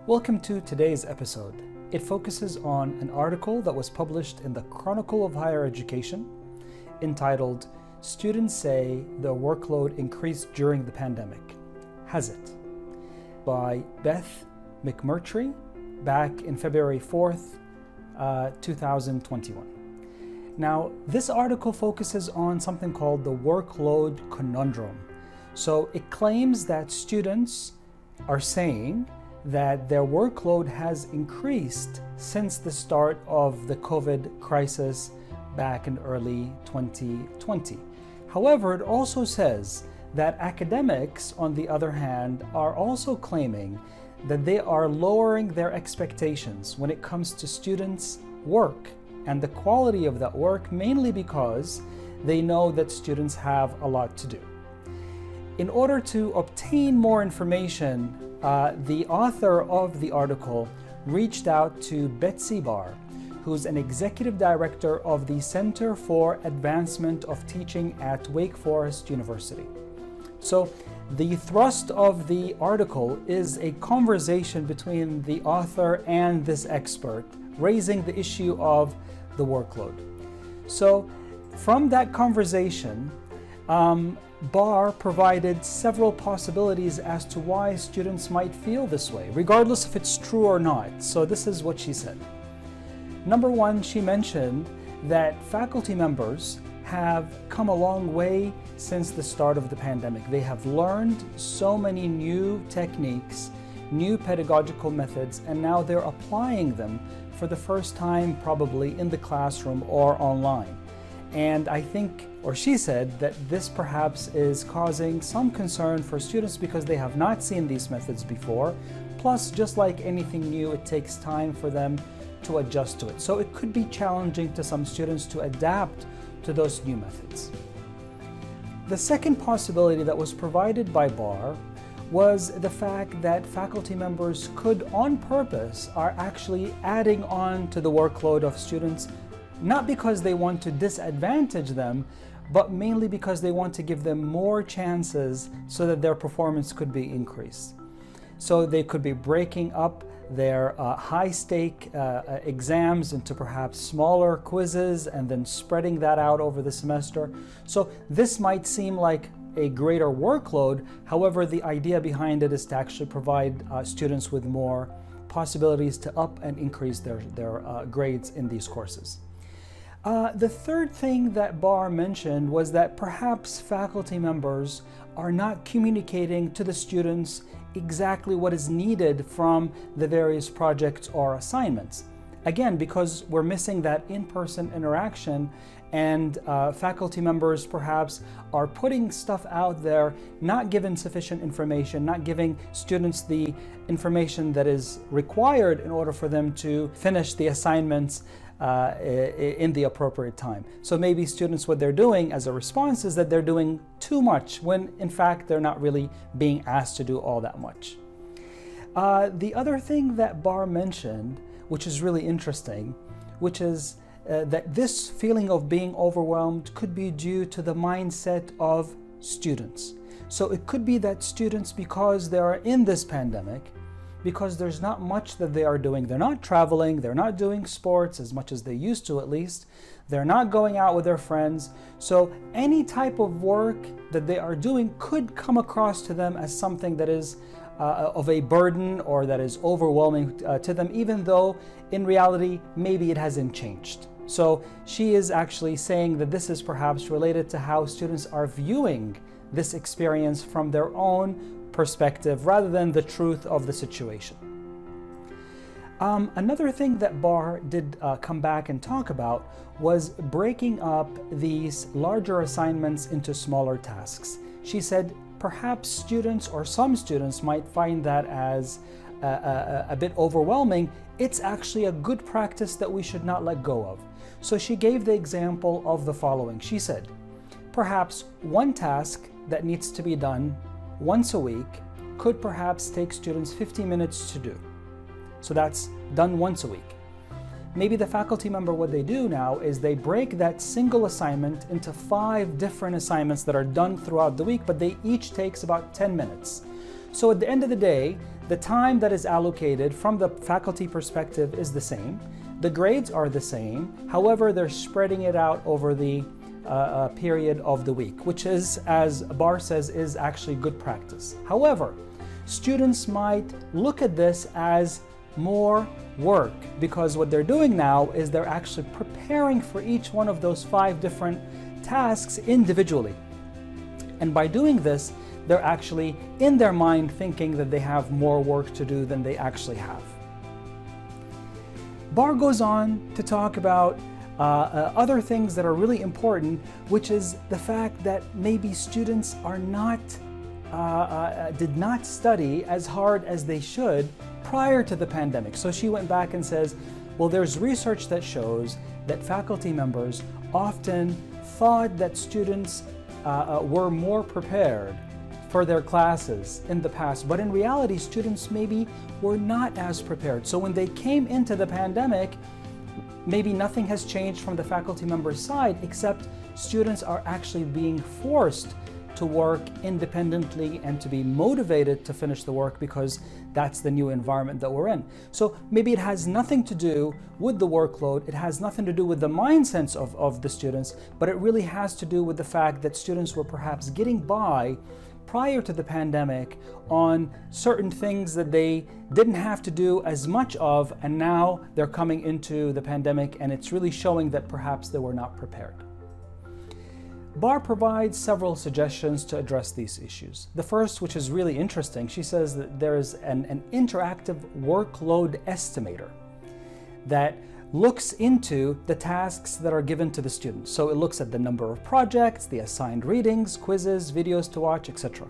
Welcome to today's episode. It focuses on an article that was published in the Chronicle of Higher Education entitled, "Students Say Their Workload Increased During the Pandemic. Has it?" by Beth McMurtrie back in February 4th, 2021. Now, this article focuses on something called the workload conundrum. So it claims that students are saying that their workload has increased since the start of the COVID crisis back in early 2020. However, it also says that academics, on the other hand, are also claiming that they are lowering their expectations when it comes to students' work and the quality of that work, mainly because they know that students have a lot to do. In order to obtain more information, the author of the article reached out to Betsy Barre, who's an executive director of the Center for Advancement of Teaching at Wake Forest University. So the thrust of the article is a conversation between the author and this expert, raising the issue of the workload. So from that conversation, Barre provided several possibilities as to why students might feel this way, regardless if it's true or not. So this is what she said. Number one, she mentioned that faculty members have come a long way since the start of the pandemic. They have learned so many new techniques, new pedagogical methods, and now they're applying them for the first time probably in the classroom or online. And I think, or she said, that this perhaps is causing some concern for students because they have not seen these methods before. Plus, just like anything new, it takes time for them to adjust to it. So it could be challenging to some students to adapt to those new methods. The second possibility that was provided by Barre was the fact that faculty members could, on purpose, are actually adding on to the workload of students, not because they want to disadvantage them, but mainly because they want to give them more chances so that their performance could be increased. So they could be breaking up their high-stake exams into perhaps smaller quizzes and then spreading that out over the semester. So this might seem like a greater workload. However, the idea behind it is to actually provide students with more possibilities to up and increase their grades in these courses. The third thing that Barre mentioned was that perhaps faculty members are not communicating to the students exactly what is needed from the various projects or assignments. Again, because we're missing that in-person interaction, and faculty members perhaps are putting stuff out there, not given sufficient information, not giving students the information that is required in order for them to finish the assignments in the appropriate time. So maybe students, what they're doing as a response is that they're doing too much when in fact they're not really being asked to do all that much. The other thing that Barre mentioned, which is really interesting, which is that this feeling of being overwhelmed could be due to the mindset of students. So it could be that students, because they are in this pandemic, because there's not much that they are doing. They're not traveling, they're not doing sports as much as they used to at least. They're not going out with their friends. So any type of work that they are doing could come across to them as something that is of a burden or that is overwhelming to them, even though in reality, maybe it hasn't changed. So she is actually saying that this is perhaps related to how students are viewing this experience from their own perspective rather than the truth of the situation. Another thing that Barre did come back and talk about was breaking up these larger assignments into smaller tasks. She said perhaps students or some students might find that as a bit overwhelming. It's actually a good practice that we should not let go of. So she gave the example of the following. She said, perhaps one task that needs to be done once a week could perhaps take students 50 minutes to do. So that's done once a week. Maybe the faculty member, what they do now is they break that single assignment into 5 different assignments that are done throughout the week, but they each takes about 10 minutes. So at the end of the day, the time that is allocated from the faculty perspective is the same. The grades are the same. However, they're spreading it out over the period of the week, which is, as Barre says, is actually good practice. However, students might look at this as more work, because what they're doing now is they're actually preparing for each one of those 5 different tasks individually. And by doing this, they're actually in their mind thinking that they have more work to do than they actually have. Barre goes on to talk about other things that are really important, which is the fact that maybe students are not, did not study as hard as they should prior to the pandemic. So she went back and says, well, there's research that shows that faculty members often thought that students were more prepared for their classes in the past, but in reality, students maybe were not as prepared. So when they came into the pandemic, maybe nothing has changed from the faculty members' side, except students are actually being forced to work independently and to be motivated to finish the work because that's the new environment that we're in. So maybe it has nothing to do with the workload, it has nothing to do with the mindsets of the students, but it really has to do with the fact that students were perhaps getting by prior to the pandemic on certain things that they didn't have to do as much of, and now they're coming into the pandemic and it's really showing that perhaps they were not prepared. Barre provides several suggestions to address these issues. The first, which is really interesting, she says that there is an interactive workload estimator that looks into the tasks that are given to the students. So it looks at the number of projects, the assigned readings, quizzes, videos to watch, etc.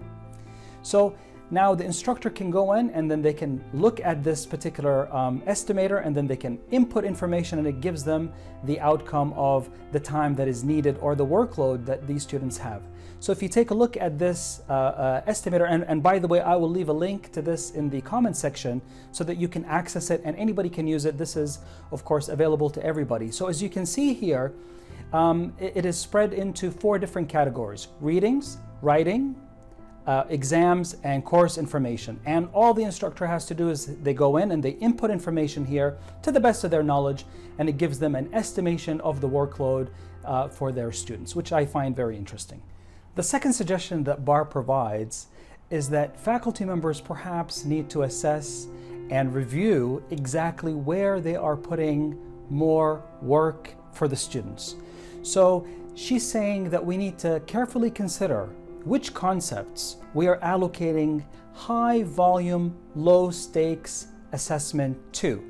So now the instructor can go in and then they can look at this particular estimator, and then they can input information and it gives them the outcome of the time that is needed or the workload that these students have. So if you take a look at this estimator, and by the way, I will leave a link to this in the comment section so that you can access it and anybody can use it. This is, of course, available to everybody. So as you can see here, it is spread into 4 different categories: readings, writing, exams, and course information. And all the instructor has to do is they go in and they input information here to the best of their knowledge, and it gives them an estimation of the workload for their students, which I find very interesting. The second suggestion that Barre provides is that faculty members perhaps need to assess and review exactly where they are putting more work for the students. So she's saying that we need to carefully consider which concepts we are allocating high volume, low stakes assessment to.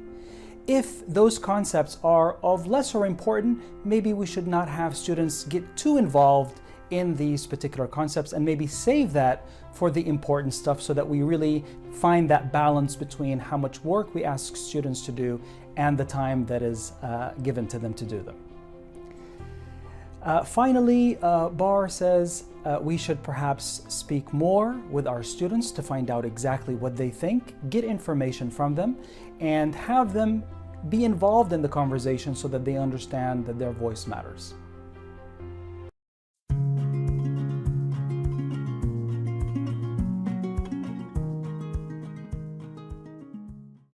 If those concepts are of lesser importance, maybe we should not have students get too involved in these particular concepts and maybe save that for the important stuff, so that we really find that balance between how much work we ask students to do and the time that is given to them to do them. Finally, Barre says we should perhaps speak more with our students to find out exactly what they think, get information from them, and have them be involved in the conversation so that they understand that their voice matters.